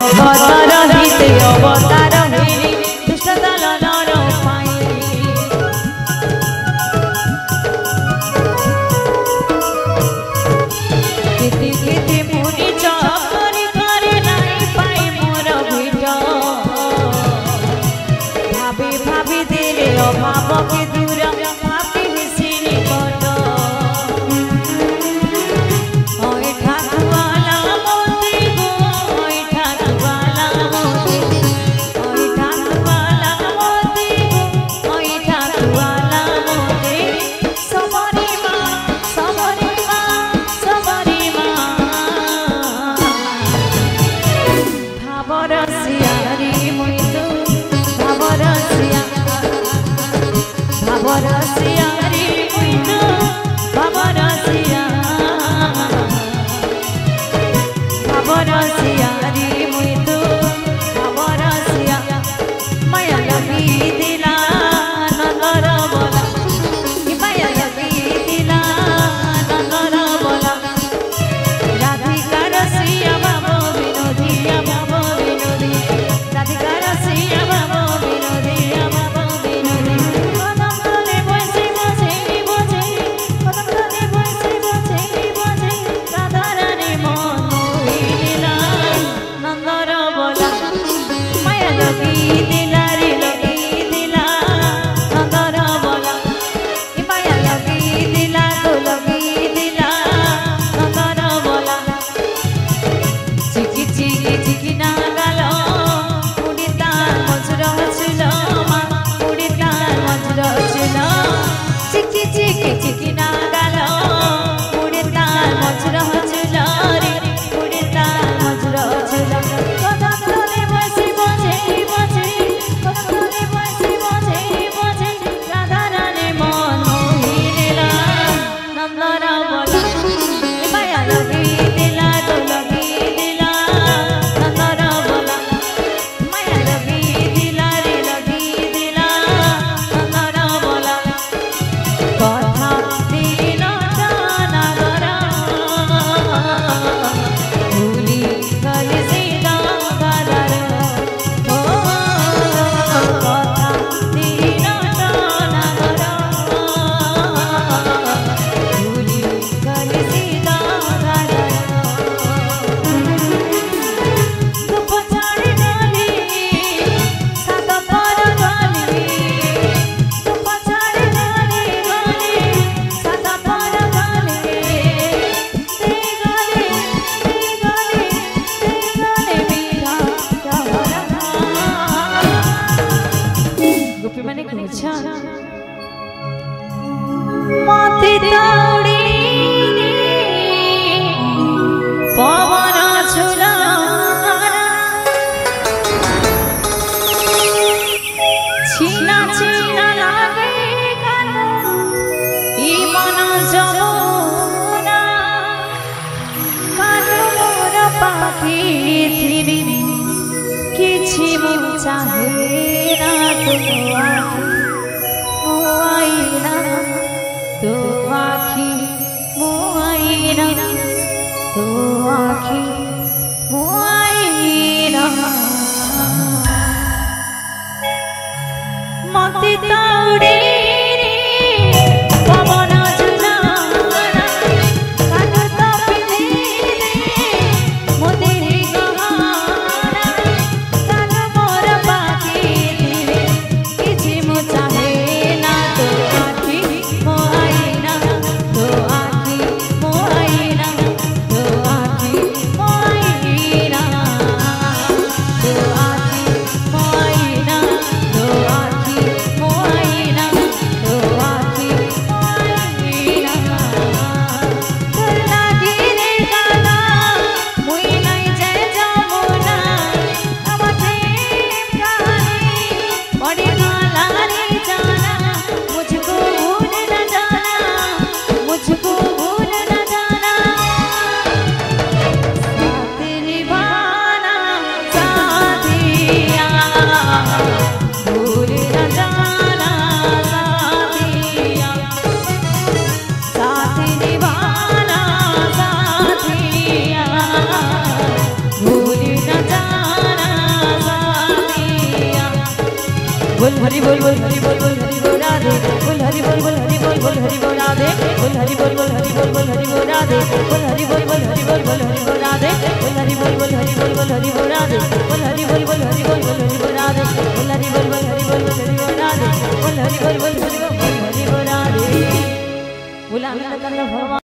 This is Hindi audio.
रहिते अवतार हेरी दुष्ट दल नर पाई केते केते मुनि चकरी करे नाई पाई मोर भेट भाभी भाभी देले अभाव के दूर भाभी मिसिनी कट ना बोल हरि बोल बोल हरि बोल बोल हरि बोल राधे बोल हरि बोल बोल हरि बोल बोल हरि बोल राधे बोल हरि बोल बोल हरि बोल बोल हरि बोल राधे बोल हरि बोल बोल हरि बोल बोल हरि बोल राधे बोल हरि बोल बोल हरि बोल बोल हरि बोल राधे बोल हरि बोल बोल हरि बोल बोल हरि बोल राधे बोल हरि बोल बोल हरि बोल बोल हरि बोल राधे बोल हरि बोल बोल हरि बोल बोल हरि बोल राधे बोला भगवान